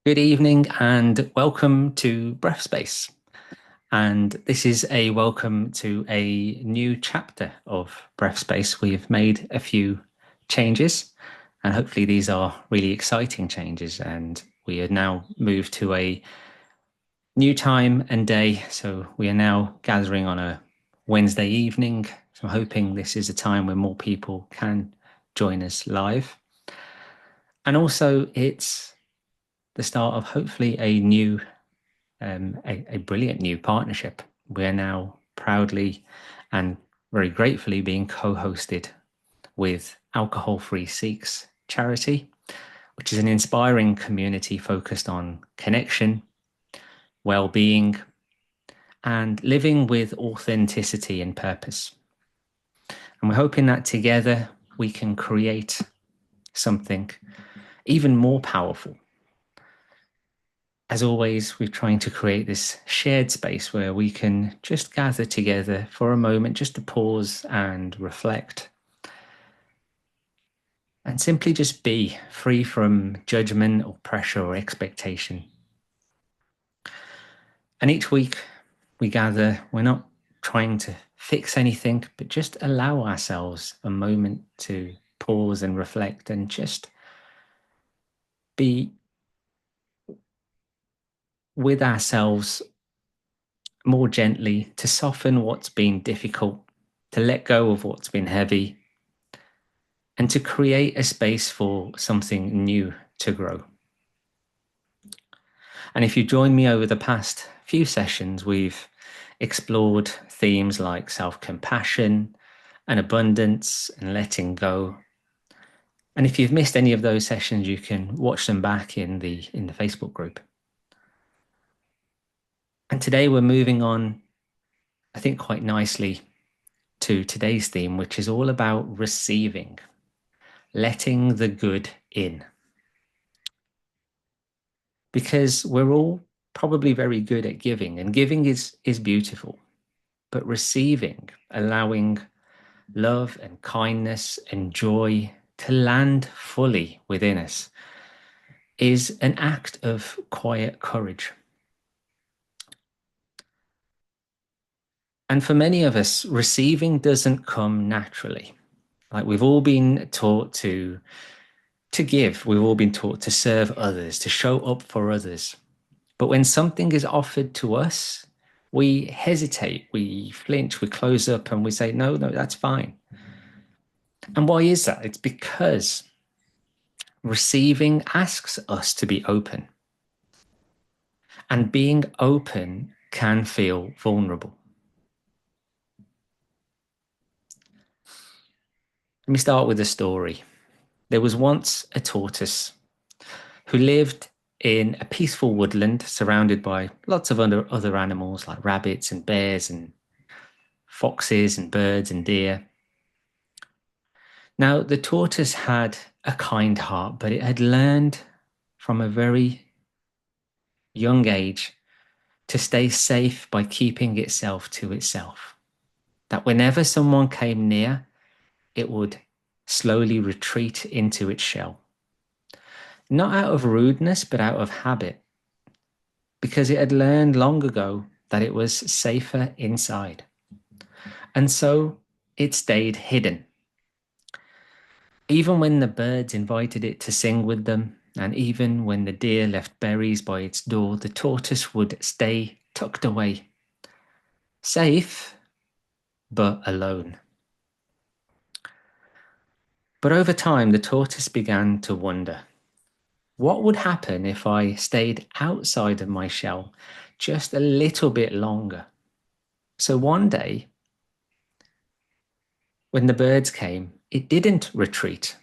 Good evening and welcome to BreathSpace. And this is a welcome to a new chapter of BreathSpace. We've made a few changes, and hopefully these are really exciting changes. And we are now moved to a new time and day. So we are now gathering on a Wednesday evening. So I'm hoping this is a time where more people can join us live. And also, it's the start of hopefully a brilliant new partnership. We're now proudly and very gratefully being co-hosted with Alcohol Free Seeks charity, which is an inspiring community focused on connection, well-being, and living with authenticity and purpose. And we're hoping that together we can create something even more powerful. As always, we're trying to create this shared space where we can just gather together for a moment, just to pause and reflect. And simply just be free from judgment or pressure or expectation. And each week we gather, we're not trying to fix anything, but just allow ourselves a moment to pause and reflect and just be with ourselves more gently, to soften what's been difficult, to let go of what's been heavy, and to create a space for something new to grow. And if you join me over the past few sessions, we've explored themes like self-compassion and abundance and letting go. And if you've missed any of those sessions, you can watch them back in the Facebook group. And today we're moving on, I think, quite nicely to today's theme, which is all about receiving, letting the good in. Because we're all probably very good at giving, and giving is beautiful, but receiving, allowing love and kindness and joy to land fully within us, is an act of quiet courage. And for many of us, receiving doesn't come naturally. Like, we've all been taught to give, we've all been taught to serve others, to show up for others. But when something is offered to us, we hesitate, we flinch, we close up, and we say, no, that's fine. And why is that? It's because receiving asks us to be open. And being open can feel vulnerable. Let me start with a story. There was once a tortoise who lived in a peaceful woodland surrounded by lots of other animals like rabbits and bears and foxes and birds and deer. Now, the tortoise had a kind heart, but it had learned from a very young age to stay safe by keeping itself to itself. That whenever someone came near, it would slowly retreat into its shell. Not out of rudeness, but out of habit, because it had learned long ago that it was safer inside. And so it stayed hidden. Even when the birds invited it to sing with them, and even when the deer left berries by its door, the tortoise would stay tucked away, safe, but alone. But over time, the tortoise began to wonder, what would happen if I stayed outside of my shell just a little bit longer? So one day, when the birds came, it didn't retreat.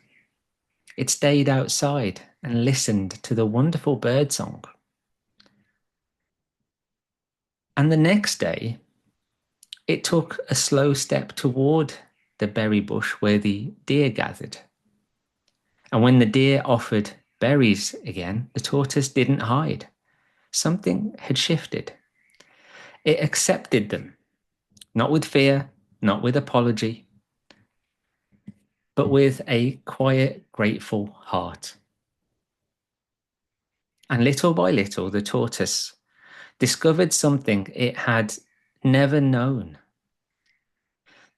It stayed outside and listened to the wonderful birdsong. And the next day, it took a slow step toward the berry bush where the deer gathered. And when the deer offered berries again, the tortoise didn't hide. Something had shifted. It accepted them, not with fear, not with apology, but with a quiet, grateful heart. And little by little, the tortoise discovered something it had never known,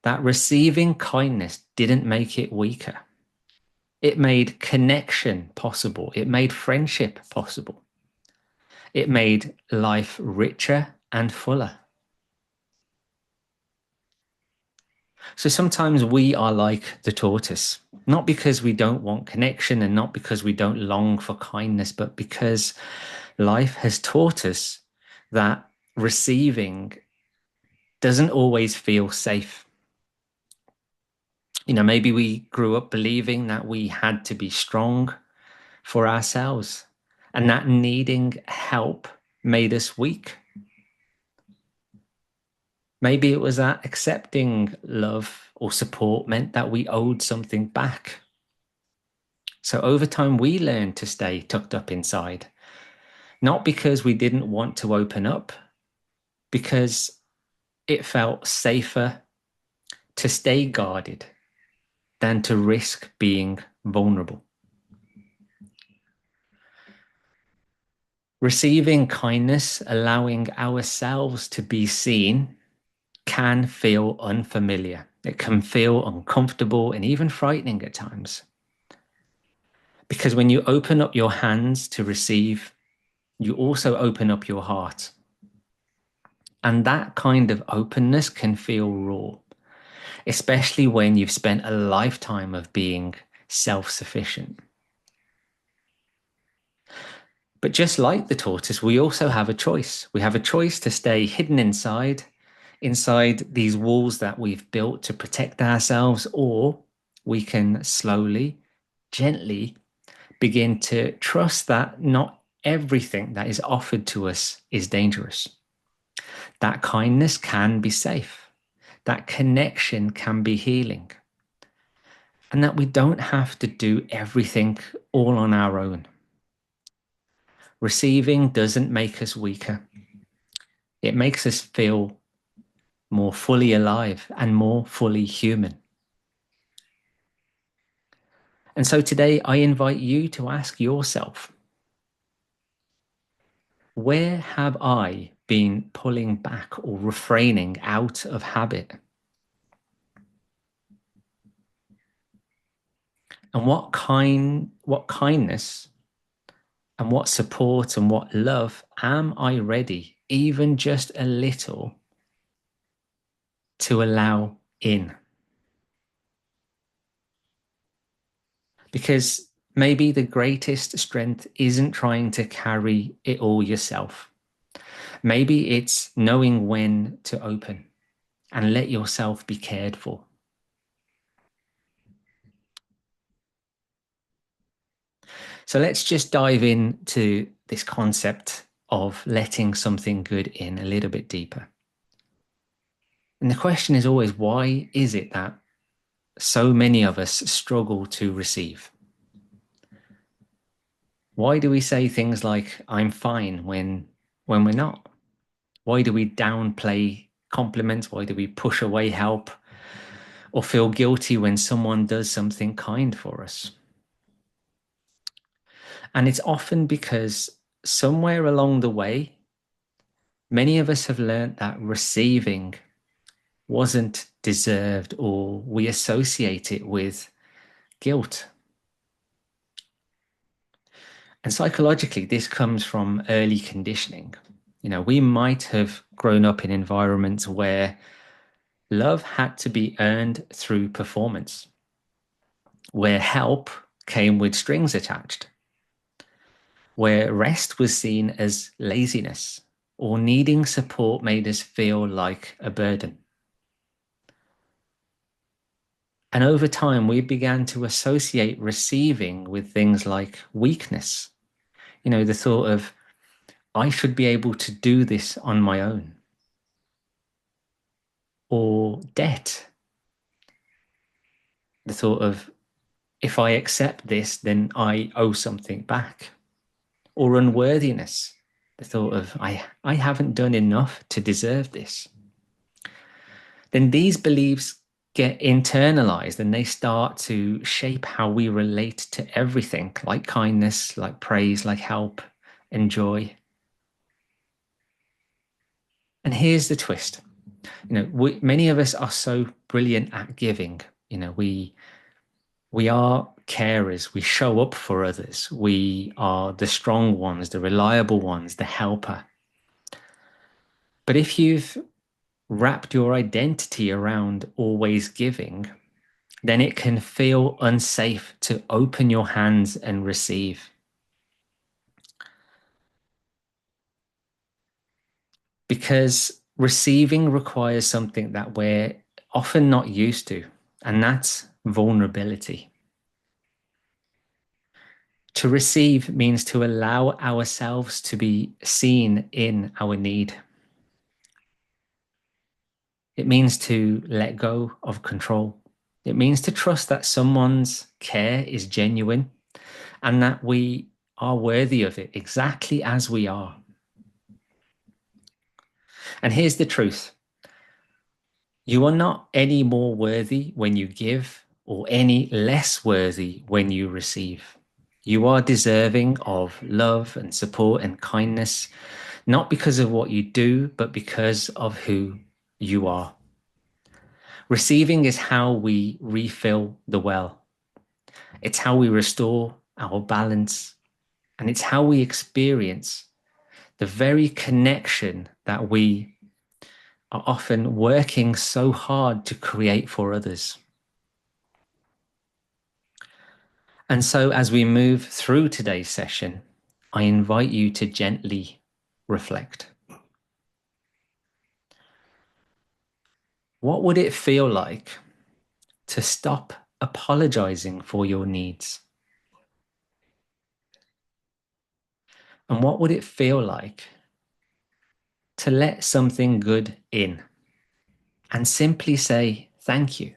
that receiving kindness didn't make it weaker. It made connection possible. It made friendship possible. It made life richer and fuller. So sometimes we are like the tortoise, not because we don't want connection and not because we don't long for kindness, but because life has taught us that receiving doesn't always feel safe. Maybe we grew up believing that we had to be strong for ourselves and that needing help made us weak. Maybe it was that accepting love or support meant that we owed something back. So over time, we learned to stay tucked up inside, not because we didn't want to open up, because it felt safer to stay guarded than to risk being vulnerable. Receiving kindness, allowing ourselves to be seen, can feel unfamiliar. It can feel uncomfortable and even frightening at times. Because when you open up your hands to receive, you also open up your heart. And that kind of openness can feel raw, especially when you've spent a lifetime of being self-sufficient. But just like the tortoise, we also have a choice. We have a choice to stay hidden inside these walls that we've built to protect ourselves, or we can slowly, gently begin to trust that not everything that is offered to us is dangerous. That kindness can be safe. That connection can be healing. And that we don't have to do everything all on our own. Receiving doesn't make us weaker. It makes us feel more fully alive and more fully human. And so today I invite you to ask yourself, where have I been pulling back or refraining out of habit? And what kindness and what support and what love am I ready, even just a little, to allow in? Because maybe the greatest strength isn't trying to carry it all yourself. Maybe it's knowing when to open and let yourself be cared for. So let's just dive into this concept of letting something good in a little bit deeper. And the question is always, why is it that so many of us struggle to receive? Why do we say things like, I'm fine, when we're not? Why do we downplay compliments? Why do we push away help or feel guilty when someone does something kind for us? And it's often because somewhere along the way, many of us have learned that receiving wasn't deserved, or we associate it with guilt. And psychologically, this comes from early conditioning. We might have grown up in environments where love had to be earned through performance, where help came with strings attached, where rest was seen as laziness, or needing support made us feel like a burden. And over time, we began to associate receiving with things like weakness. The thought of, I should be able to do this on my own. Or debt. The thought of, if I accept this, then I owe something back. Or unworthiness. The thought of, I haven't done enough to deserve this. Then these beliefs get internalized and they start to shape how we relate to everything, like kindness, like praise, like help, and joy. And here's the twist. Many of us are so brilliant at giving. We are carers. We show up for others. We are the strong ones, the reliable ones, the helper. But if you've wrapped your identity around always giving, then it can feel unsafe to open your hands and receive. Because receiving requires something that we're often not used to, and that's vulnerability. To receive means to allow ourselves to be seen in our need. It means to let go of control. It means to trust that someone's care is genuine and that we are worthy of it exactly as we are. And here's the truth. You are not any more worthy when you give or any less worthy when you receive. You are deserving of love and support and kindness, not because of what you do, but because of who you are. Receiving is how we refill the well. It's how we restore our balance, and it's how we experience the very connection that we are often working so hard to create for others. And so, as we move through today's session, I invite you to gently reflect. What would it feel like to stop apologizing for your needs? And what would it feel like to let something good in and simply say thank you?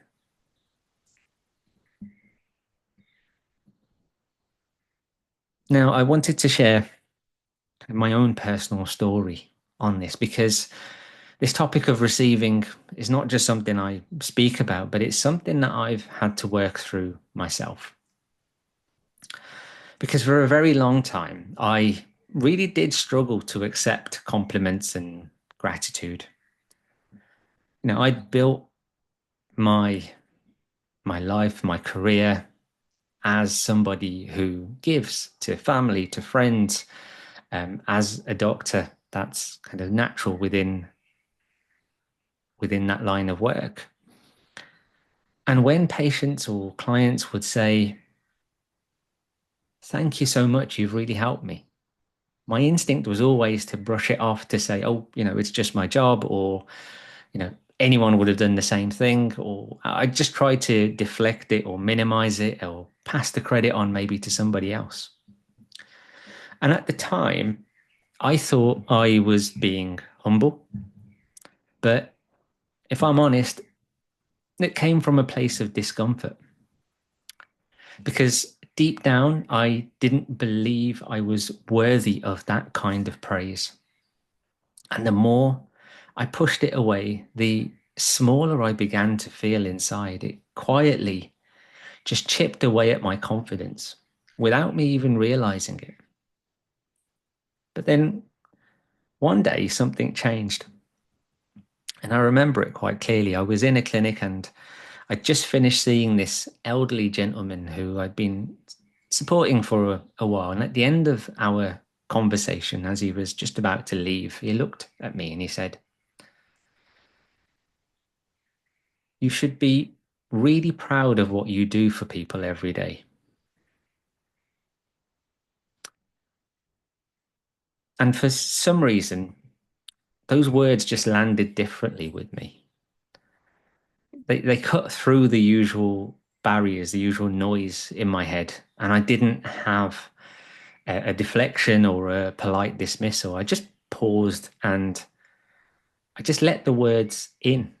Now, I wanted to share my own personal story on this because this topic of receiving is not just something I speak about, but it's something that I've had to work through myself. Because for a very long time, I really did struggle to accept compliments and gratitude. I'd built my life, my career as somebody who gives to family, to friends. As a doctor, that's kind of natural within that line of work. And when patients or clients would say, "Thank you so much, you've really helped me," my instinct was always to brush it off, to say, "Oh, it's just my job," or, anyone would have done the same thing. Or I just tried to deflect it or minimize it or pass the credit on maybe to somebody else. And at the time, I thought I was being humble. But if I'm honest, it came from a place of discomfort. Because deep down, I didn't believe I was worthy of that kind of praise. And the more I pushed it away, the smaller I began to feel inside. It quietly just chipped away at my confidence without me even realizing it. But then one day something changed. And I remember it quite clearly. I was in a clinic and I just finished seeing this elderly gentleman who I'd been supporting for a while. And at the end of our conversation, as he was just about to leave, he looked at me and he said, "You should be really proud of what you do for people every day." And for some reason, those words just landed differently with me. They cut through the usual barriers, the usual noise in my head. And I didn't have a deflection or a polite dismissal. I just paused and I just let the words in.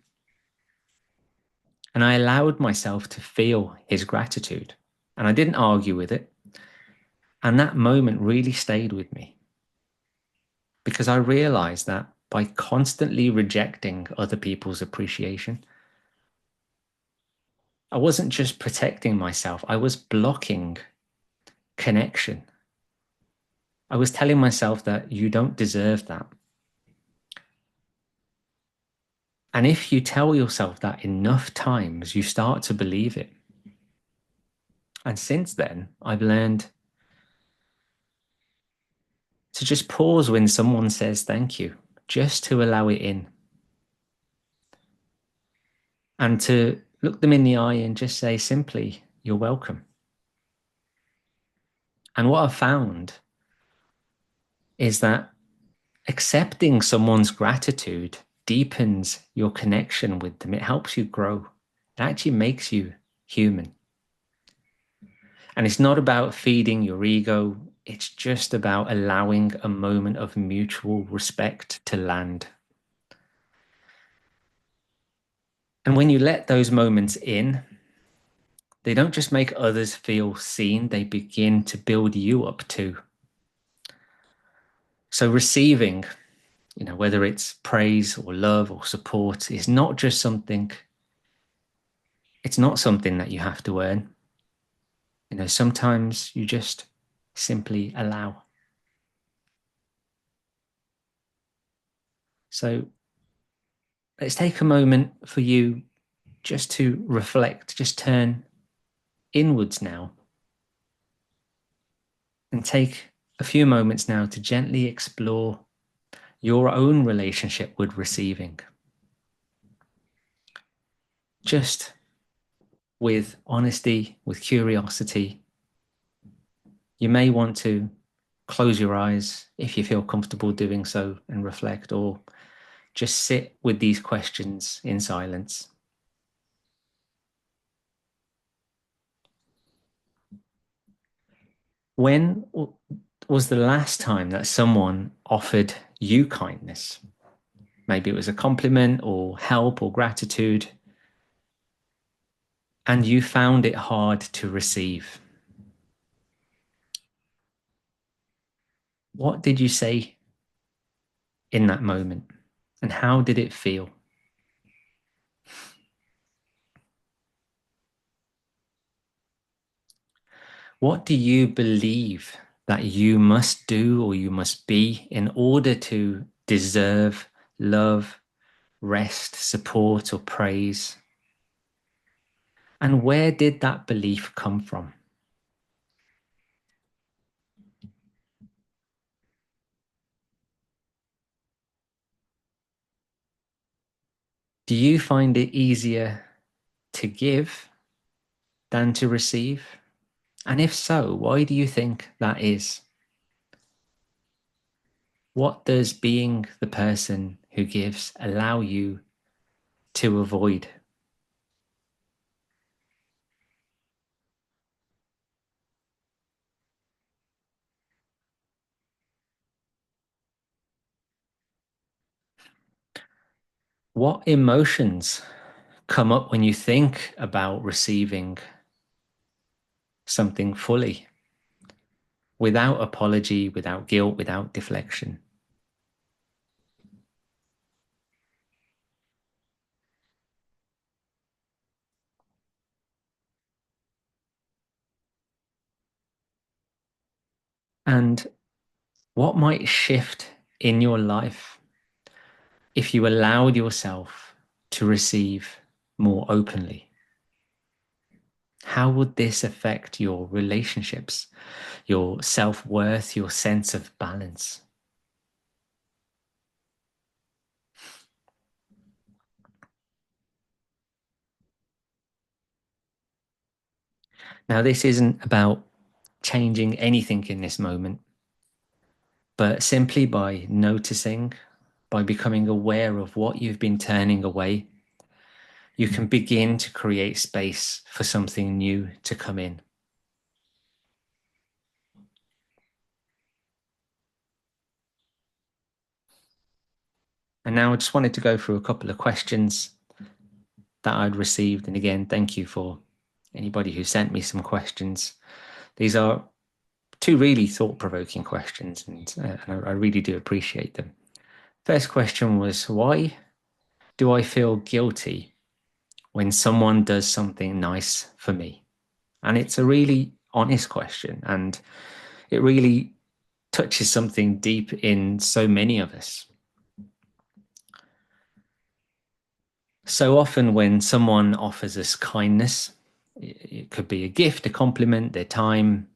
And I allowed myself to feel his gratitude. And I didn't argue with it. And that moment really stayed with me because I realized that by constantly rejecting other people's appreciation, I wasn't just protecting myself, I was blocking connection. I was telling myself that you don't deserve that. And if you tell yourself that enough times, you start to believe it. And since then, I've learned to just pause when someone says thank you, just to allow it in. And to look them in the eye and just say simply, you're welcome. And what I've found is that accepting someone's gratitude deepens your connection with them. It helps you grow. It actually makes you human. And it's not about feeding your ego. It's just about allowing a moment of mutual respect to land. And when you let those moments in, they don't just make others feel seen, they begin to build you up too. So receiving, whether it's praise or love or support, is not just something, it's not something that you have to earn. Sometimes you just simply allow. So let's take a moment for you just to reflect, just turn inwards now and take a few moments now to gently explore your own relationship with receiving. Just with honesty, with curiosity. You may want to close your eyes if you feel comfortable doing so and reflect, or just sit with these questions in silence. When was the last time that someone offered you kindness? Maybe it was a compliment or help or gratitude, and you found it hard to receive. What did you say in that moment? And how did it feel? What do you believe that you must do or you must be in order to deserve love, rest, support, or praise? And where did that belief come from? Do you find it easier to give than to receive? And if so, why do you think that is? What does being the person who gives allow you to avoid? What emotions come up when you think about receiving something fully, without apology, without guilt, without deflection? And what might shift in your life if you allowed yourself to receive more openly? How would this affect your relationships, your self-worth, your sense of balance? Now, this isn't about changing anything in this moment, but simply by noticing, by becoming aware of what you've been turning away, you can begin to create space for something new to come in. And now I just wanted to go through a couple of questions that I'd received. And again, thank you for anybody who sent me some questions. These are two really thought-provoking questions, and I really do appreciate them. First question was, why do I feel guilty when someone does something nice for me? And it's a really honest question, and it really touches something deep in so many of us. So often when someone offers us kindness, it could be a gift, a compliment, their time,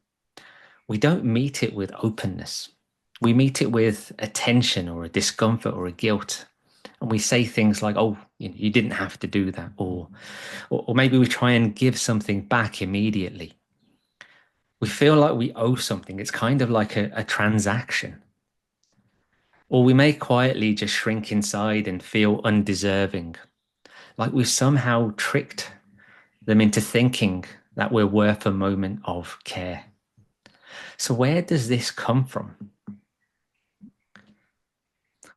we don't meet it with openness. We meet it with a tension or a discomfort or a guilt. And we say things like, oh, you didn't have to do that. Or maybe we try and give something back immediately. We feel like we owe something. It's kind of like a transaction. Or we may quietly just shrink inside and feel undeserving, like we've somehow tricked them into thinking that we're worth a moment of care. So where does this come from?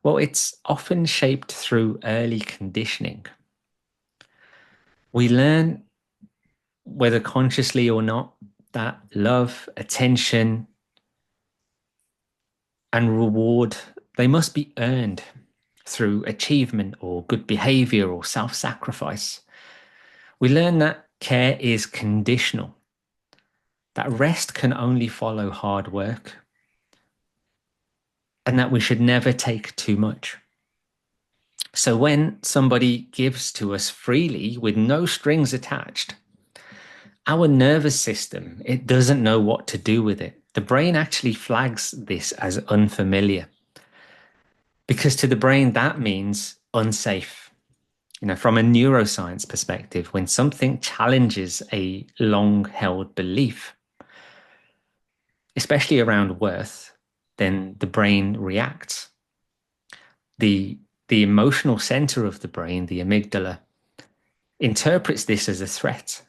Well, it's often shaped through early conditioning. We learn, whether consciously or not, that love, attention, and reward, they must be earned through achievement or good behavior or self-sacrifice. We learn that care is conditional, that rest can only follow hard work, and that we should never take too much. So when somebody gives to us freely with no strings attached, our nervous system, it doesn't know what to do with it. The brain actually flags this as unfamiliar, because to the brain, that means unsafe. From a neuroscience perspective, when something challenges a long-held belief, especially around worth, then the brain reacts. The emotional center of the brain, the amygdala, interprets this as a threat.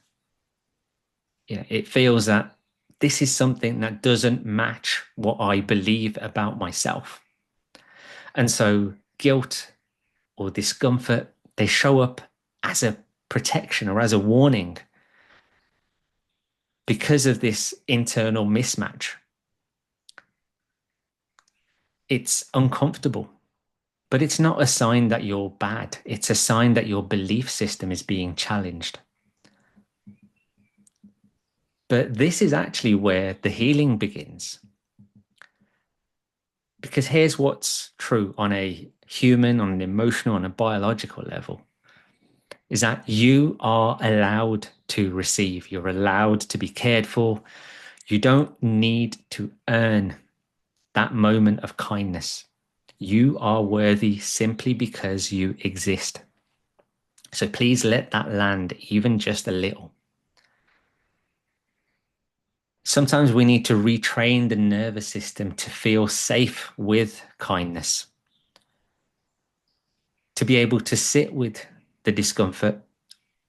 It feels that this is something that doesn't match what I believe about myself. And so guilt or discomfort, they show up as a protection or as a warning because of this internal mismatch. It's uncomfortable, but it's not a sign that you're bad. It's a sign that your belief system is being challenged. But this is actually where the healing begins. Because here's what's true on a human, on an emotional, on a biological level, is that you are allowed to receive. You're allowed to be cared for. You don't need to earn that moment of kindness. You are worthy simply because you exist. So please let that land even just a little. Sometimes we need to retrain the nervous system to feel safe with kindness, to be able to sit with the discomfort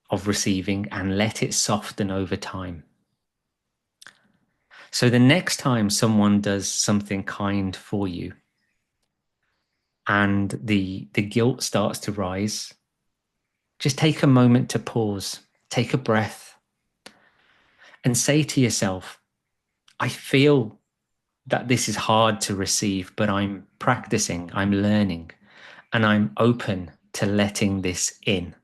of receiving and let it soften over time. So the next time someone does something kind for you and the guilt starts to rise, just take a moment to pause, take a breath, and say to yourself, I feel that this is hard to receive, but I'm practicing, I'm learning, and I'm open to letting this in.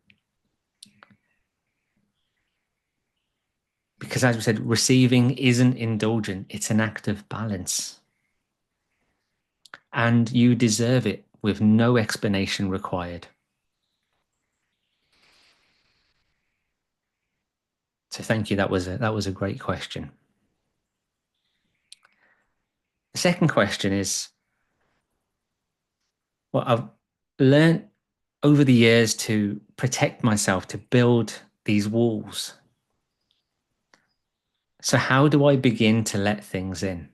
Because as we said, receiving isn't indulgent, it's an act of balance. And you deserve it with no explanation required. So thank you, that was a great question. The second question is, well, I've learned over the years to protect myself, to build these walls. So how do I begin to let things in?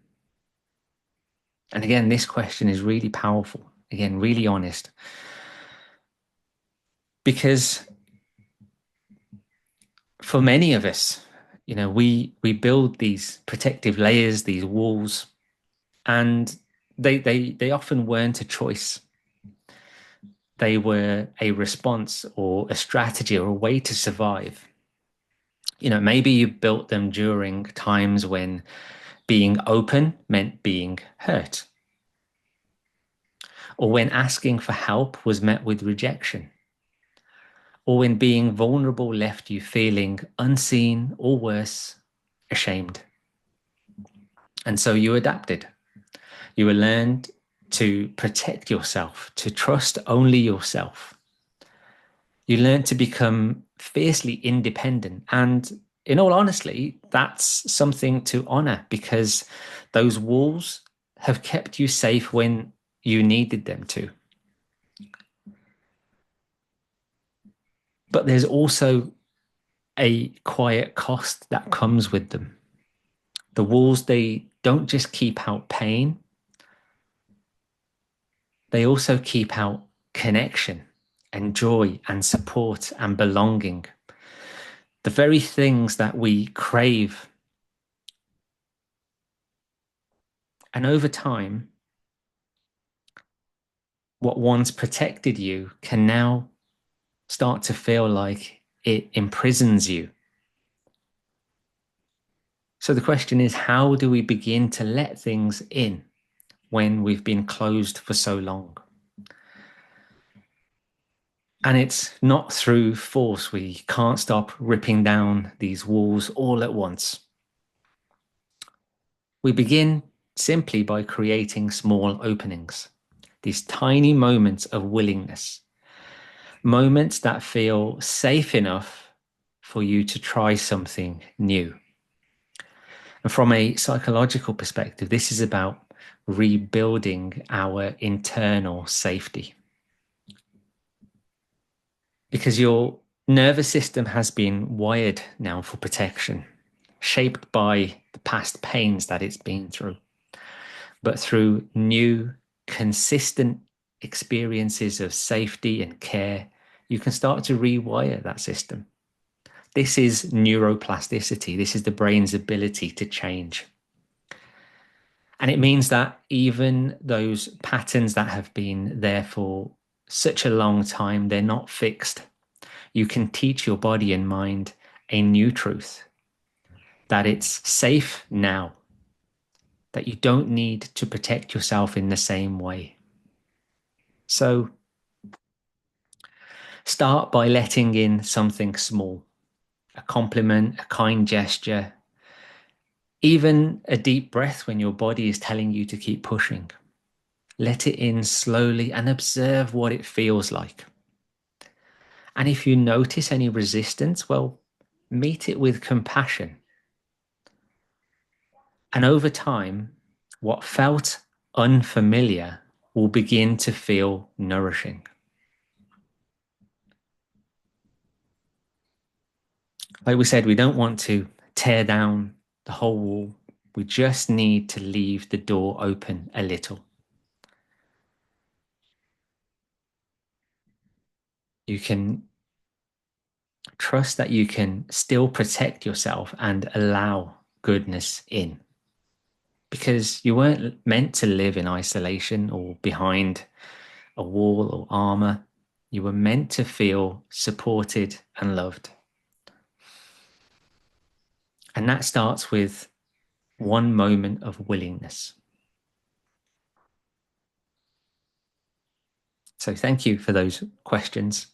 And again, this question is really powerful. Again, really honest. Because for many of us, we build these protective layers, these walls, and they often weren't a choice. They were a response or a strategy or a way to survive. Maybe you built them during times when being open meant being hurt, or when asking for help was met with rejection, or when being vulnerable left you feeling unseen or worse, ashamed. And so you adapted. You will learn to protect yourself, to trust only yourself. You learn to become fiercely independent. And in all honesty, that's something to honor, because those walls have kept you safe when you needed them to. But there's also a quiet cost that comes with them. The walls, they don't just keep out pain, they also keep out connection and joy and support and belonging. The very things that we crave. And over time, what once protected you can now start to feel like it imprisons you. So the question is, how do we begin to let things in when we've been closed for so long? And it's not through force. We can't stop ripping down these walls all at once. We begin simply by creating small openings, these tiny moments of willingness, moments that feel safe enough for you to try something new. And from a psychological perspective, this is about rebuilding our internal safety. Because your nervous system has been wired now for protection, shaped by the past pains that it's been through. But through new, consistent experiences of safety and care, you can start to rewire that system. This is neuroplasticity. This is the brain's ability to change. And it means that even those patterns that have been there for such a long time, they're not fixed. You can teach your body and mind a new truth, that it's safe now, that you don't need to protect yourself in the same way. So start by letting in something small, a compliment, a kind gesture, even a deep breath when your body is telling you to keep pushing. Let it in slowly and observe what it feels like. And if you notice any resistance, well, meet it with compassion. And over time, what felt unfamiliar will begin to feel nourishing. Like we said, we don't want to tear down the whole wall. We just need to leave the door open a little. You can trust that you can still protect yourself and allow goodness in. Because you weren't meant to live in isolation or behind a wall or armour. You were meant to feel supported and loved. And that starts with one moment of willingness. So thank you for those questions.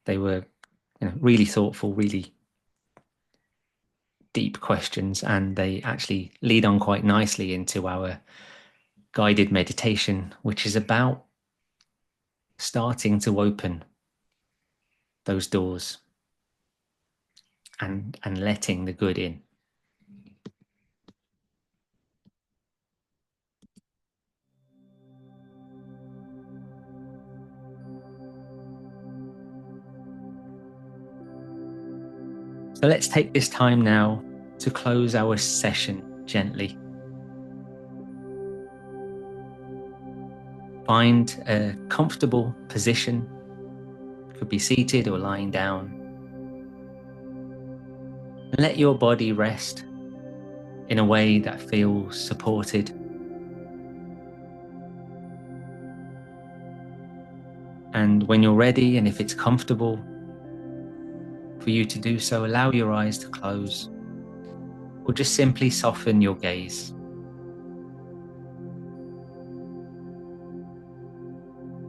They were really thoughtful, really deep questions, and they actually lead on quite nicely into our guided meditation, which is about starting to open those doors and letting the good in. So let's take this time now to close our session gently. Find a comfortable position. It could be seated or lying down. And let your body rest in a way that feels supported. And when you're ready, and if it's comfortable for you to do so, allow your eyes to close, or just simply soften your gaze.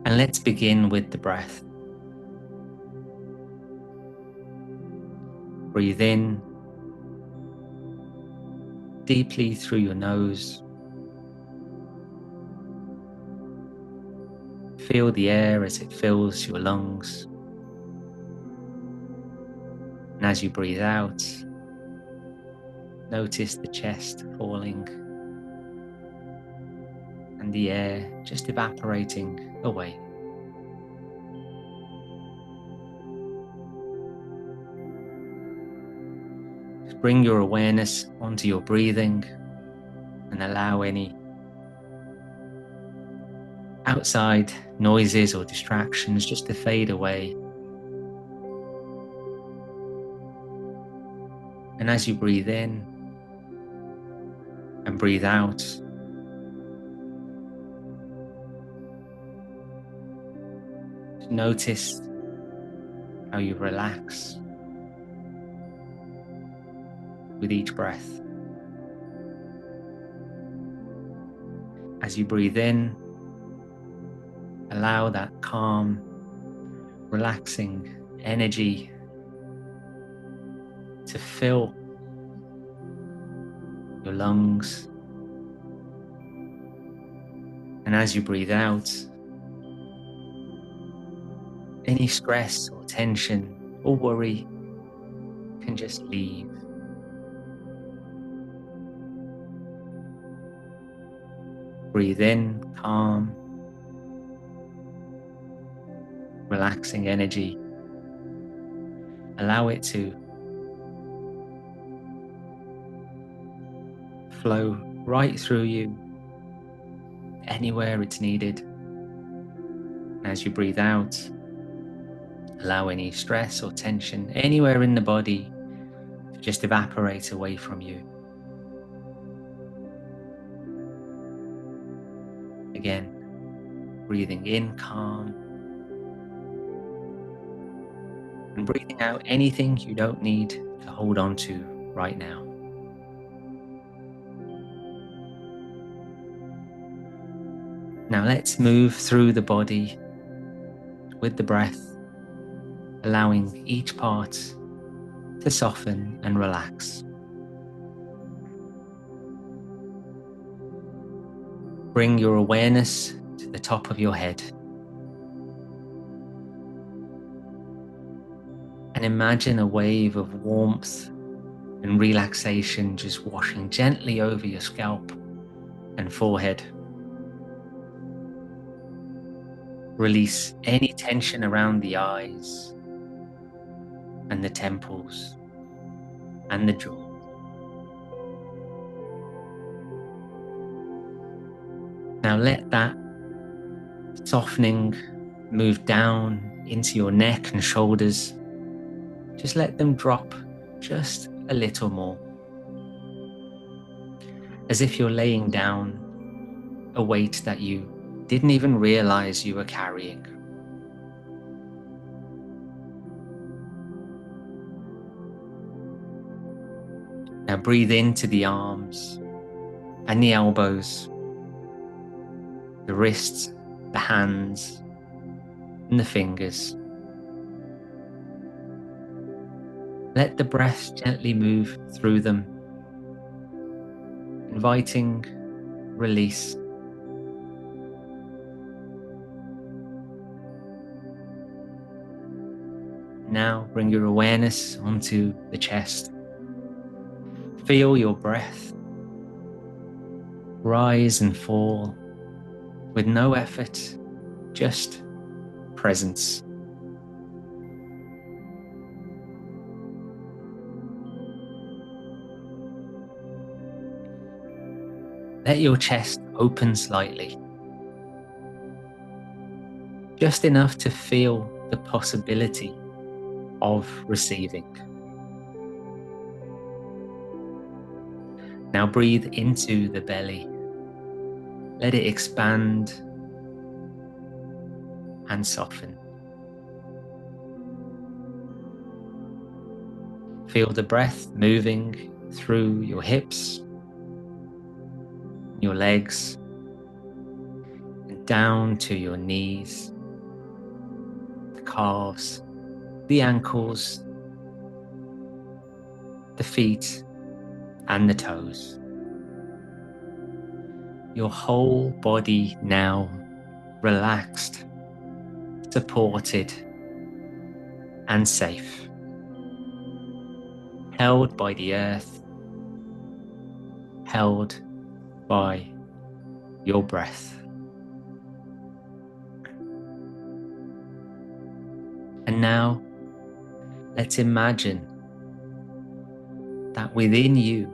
And let's begin with the breath. Breathe in deeply through your nose, feel the air as it fills your lungs. And as you breathe out, notice the chest falling and the air just evaporating away. Just bring your awareness onto your breathing and allow any outside noises or distractions just to fade away. And as you breathe in and breathe out, notice how you relax with each breath. As you breathe in, allow that calm, relaxing energy to fill your lungs. And as you breathe out, any stress or tension or worry can just leave. Breathe in, calm, relaxing energy. Allow it to flow right through you, anywhere it's needed. As you breathe out, allow any stress or tension anywhere in the body to just evaporate away from you. Again, breathing in calm and breathing out anything you don't need to hold on to right now. Now let's move through the body with the breath, allowing each part to soften and relax. Bring your awareness to the top of your head and imagine a wave of warmth and relaxation just washing gently over your scalp and forehead. Release any tension around the eyes and the temples and the jaw. Now let that softening move down into your neck and shoulders. Just let them drop just a little more, as if you're laying down a weight that you didn't even realize you were carrying. Now breathe into the arms and the elbows, the wrists, the hands, and the fingers. Let the breath gently move through them, inviting release. Now bring your awareness onto the chest. Feel your breath rise and fall with no effort, just presence. Let your chest open slightly, just enough to feel the possibility of receiving. Now breathe into the belly. Let it expand and soften. Feel the breath moving through your hips, your legs, and down to your knees, the calves, the ankles, the feet, and the toes. Your whole body now relaxed supported, and safe, held by the earth, held by your breath. And now, let's imagine that within you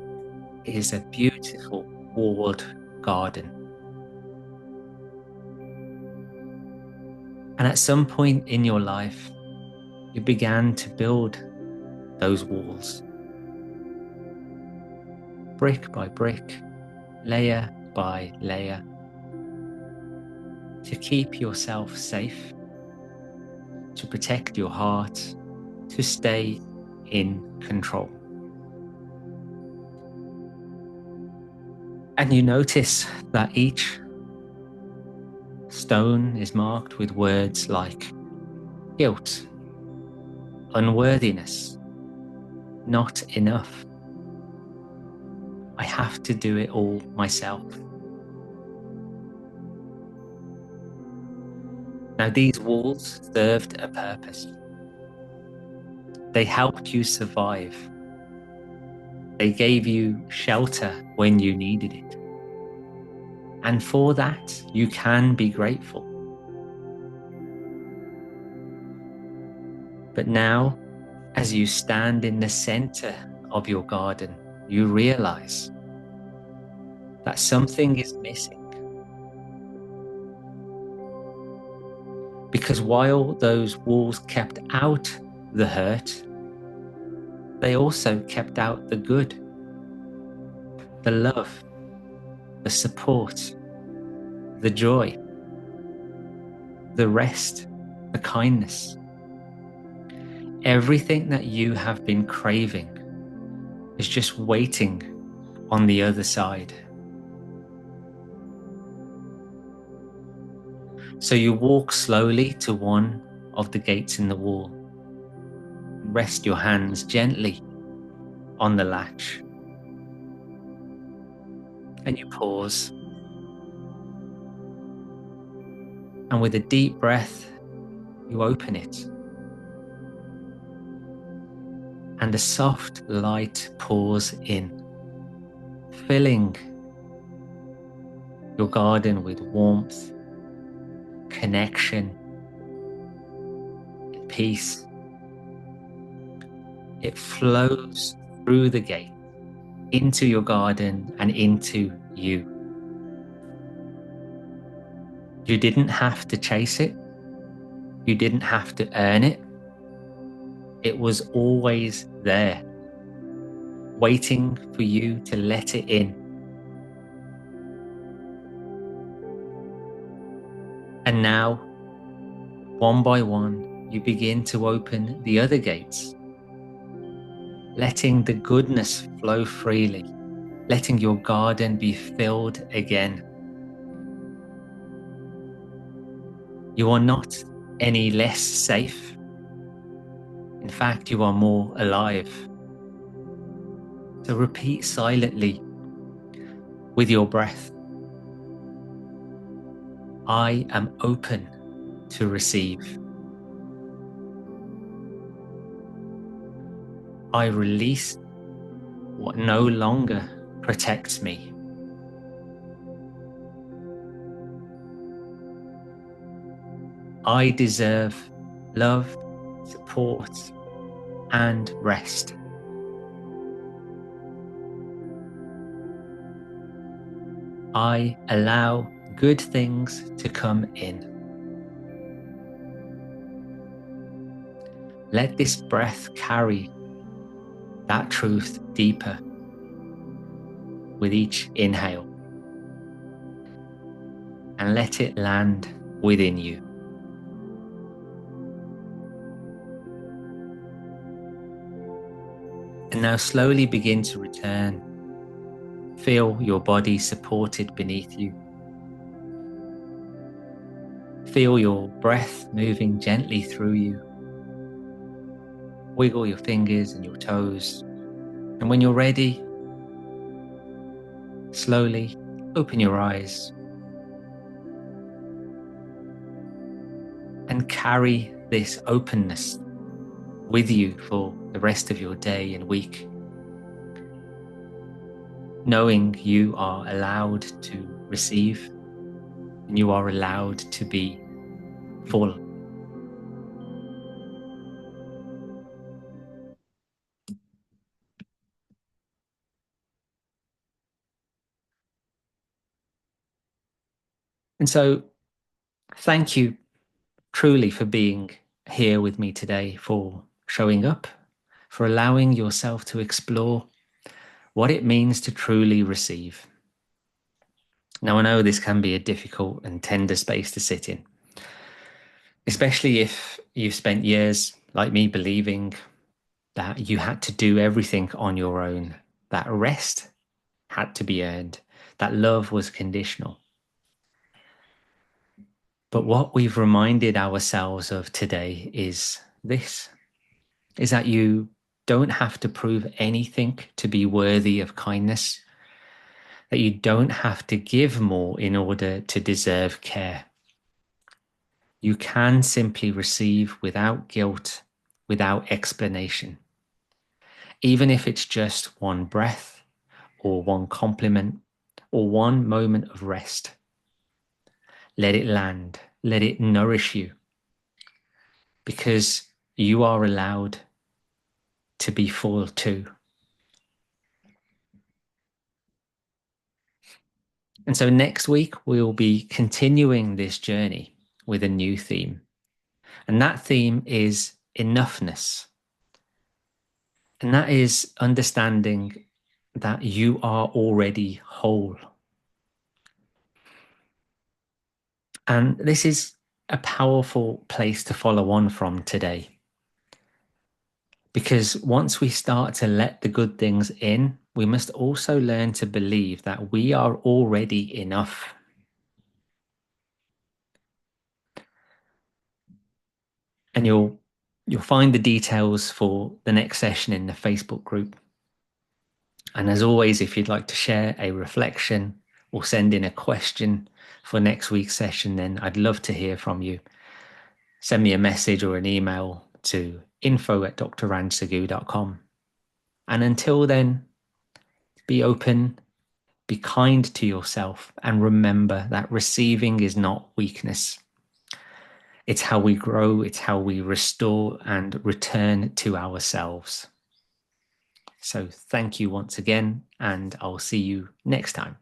is a beautiful walled garden. And at some point in your life, you began to build those walls, brick by brick, layer by layer, to keep yourself safe, to protect your heart, to stay in control. And you notice that each stone is marked with words like guilt, unworthiness, not enough. I have to do it all myself. Now, these walls served a purpose. They helped you survive. They gave you shelter when you needed it. And for that, you can be grateful. But now, as you stand in the center of your garden, you realize that something is missing. Because while those walls kept out the hurt, they also kept out the good, the love, the support, the joy, the rest, the kindness. Everything that you have been craving is just waiting on the other side. So you walk slowly to one of the gates in the wall. Rest your hands gently on the latch. And you pause. And with a deep breath, you open it. And a soft light pours in, filling your garden with warmth, connection, and peace. It flows through the gate into your garden and into you. You didn't have to chase it. You didn't have to earn it. It was always there, waiting for you to let it in. And now, one by one, you begin to open the other gates, letting the goodness flow freely, letting your garden be filled again. You are not any less safe. In fact, you are more alive. So repeat silently with your breath. I am open to receive. I release what no longer protects me. I deserve love, support, and rest. I allow good things to come in. Let this breath carry that truth deeper with each inhale, and let it land within you. And now slowly begin to return. Feel your body supported beneath you. Feel your breath moving gently through you. Wiggle your fingers and your toes. And when you're ready, slowly open your eyes. and carry this openness with you for the rest of your day and week, knowing you are allowed to receive and you are allowed to be full. And so, thank you truly for being here with me today, for showing up, for allowing yourself to explore what it means to truly receive. Now, I know this can be a difficult and tender space to sit in, especially if you've spent years, like me, believing that you had to do everything on your own, that rest had to be earned, that love was conditional. But what we've reminded ourselves of today is this, is that you don't have to prove anything to be worthy of kindness, that you don't have to give more in order to deserve care. You can simply receive without guilt, without explanation. Even if it's just one breath or one compliment or one moment of rest. Let it land, let it nourish you, because you are allowed to be full too. And so next week, we'll be continuing this journey with a new theme. And that theme is enoughness. And that is understanding that you are already whole. And this is a powerful place to follow on from today. Because once we start to let the good things in, we must also learn to believe that we are already enough. And you'll find the details for the next session in the Facebook group. And as always, if you'd like to share a reflection or send in a question for next week's session, then I'd love to hear from you. Send me a message or an email to info@drranjsagoo.com. And until then, be open, be kind to yourself, and remember that receiving is not weakness. It's how we grow, it's how we restore and return to ourselves. So thank you once again, and I'll see you next time.